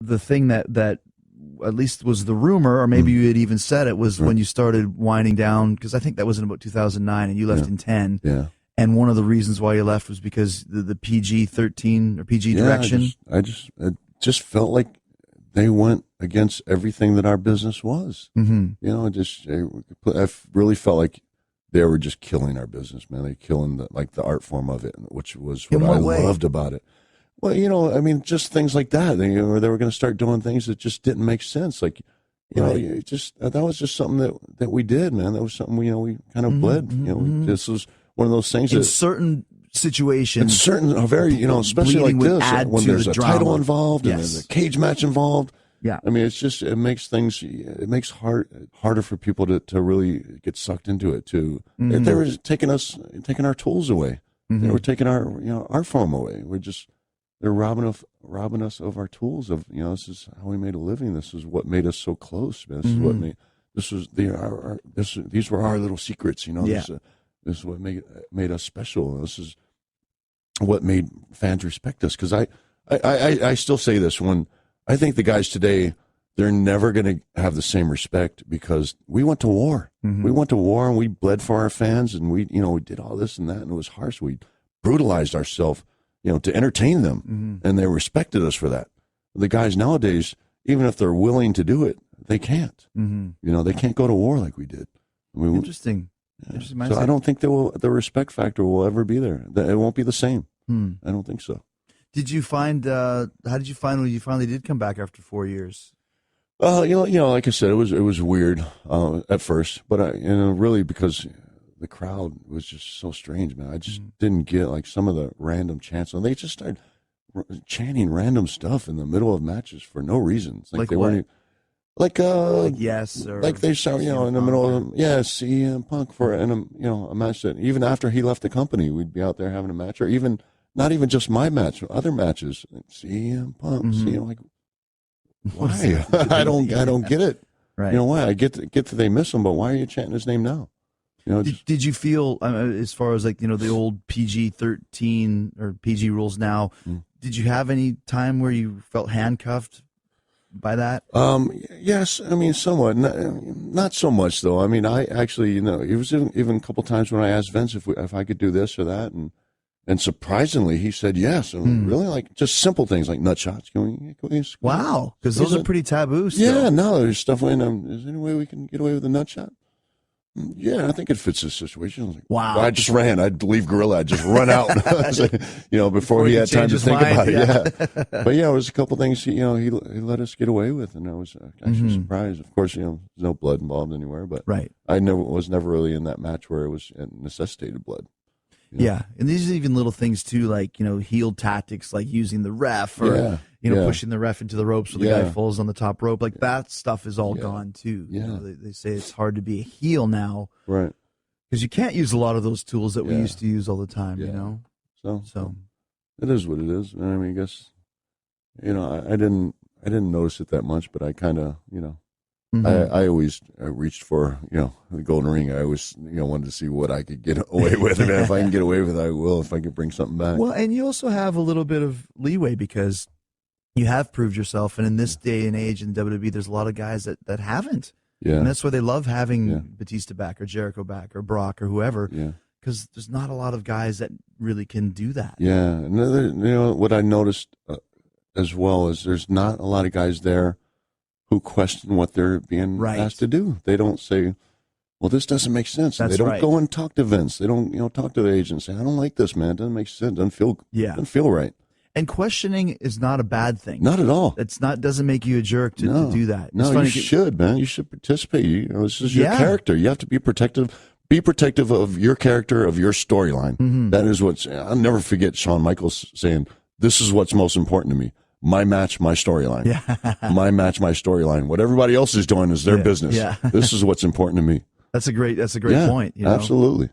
the thing that at least was the rumor, or maybe you had even said it, was when you started winding down, because I think that was in about 2009, and you left in 10. Yeah. And one of the reasons why you left was because the PG-13 or PG direction. It just felt like they went against everything that our business was. Mm-hmm. You know, I really felt like they were just killing our business, man. They killing the art form of it, which was what I loved about it. Well, you know, I mean, just things like that. They were going to start doing things that just didn't make sense. Like, you know, that was just something that we did, man. That was something we kind of bled. You know, this was one of those things in that certain situations, especially like this, when there's a title involved and yes. there's a cage match involved. Yeah, I mean, it makes harder for people to really get sucked into it too. They were taking our tools away. They were taking our art form away. They're robbing us of our tools. Of this is how we made a living. This is what made us so close. Man. This is what made these were our little secrets. This is what made us special. This is what made fans respect us. Because I still say this, when I think the guys today, they're never going to have the same respect, because we went to war. We went to war and we bled for our fans, and we did all this and that, and it was harsh. We brutalized ourselves, to entertain them, and they respected us for that. The guys nowadays, even if they're willing to do it, they can't. They can't go to war like we did. Interesting. So I don't think the respect factor will ever be there. It won't be the same. I don't think so. Did you find? How did you find when you finally did come back after 4 years? Like I said, it was weird at first, but really because the crowd was just so strange, man. I just didn't get like some of the random chants. And they just started chanting random stuff in the middle of matches for no reason. It's like they weren't even, like yes, or like they start in the middle of CM Punk for a match that even after he left the company, we'd be out there having a match, or even not even just my match, other matches. CM Punk, like. Why? I don't get it. Right. Why? I get that they miss him, but why are you chanting his name now? Did you feel, as far as like the old PG-13 or PG rules now? Did you have any time where you felt handcuffed by that? Yes. I mean, somewhat. Not so much though. I mean, I actually, it was even a couple times when I asked Vince if I could do this or that, and surprisingly, he said yes. And really, like just simple things like nut shots. Wow, because those are pretty taboo still. Yeah, no, there's stuff when is there any way we can get away with a nut shot? Yeah, I think it fits this situation. I was like, wow. I just ran. I'd leave Gorilla. I'd just run out. Before he had time to think about it. Yeah. But yeah, it was a couple things. He let us get away with, and I was actually surprised. Of course, there's no blood involved anywhere. But right. I was never really in that match where it necessitated blood. Yeah, and these are even little things too, like heel tactics, like using the ref or pushing the ref into the ropes so the guy falls on the top rope. Like that stuff is all gone too. Yeah, they say it's hard to be a heel now, right? Because you can't use a lot of those tools that we used to use all the time. So it is what it is. I mean, I guess I didn't notice it that much, but I kind of I always reached for, the golden ring. I always, wanted to see what I could get away with. And if I can get away with it, I will, if I can bring something back. Well, and you also have a little bit of leeway because you have proved yourself. And in this day and age in WWE, there's a lot of guys that haven't. Yeah. And that's why they love having Batista back or Jericho back or Brock or whoever. Yeah. Because there's not a lot of guys that really can do that. Yeah. Another, what I noticed as well is there's not a lot of guys there who question what they're being asked to do. They don't say, well, this doesn't make sense. They don't go and talk to Vince. They don't, talk to the agent and say, I don't like this, man. It doesn't make sense. It doesn't feel right. And questioning is not a bad thing. Not at all. It's not, doesn't make you a jerk to do that. No, you should, man. You should participate. This is your character. You have to be protective. Be protective of your character, of your storyline. That is I'll never forget Shawn Michaels saying, this is what's most important to me. My match, my storyline. Yeah. My match, my storyline. What everybody else is doing is their business. Yeah. This is what's important to me. That's a great point. Absolutely.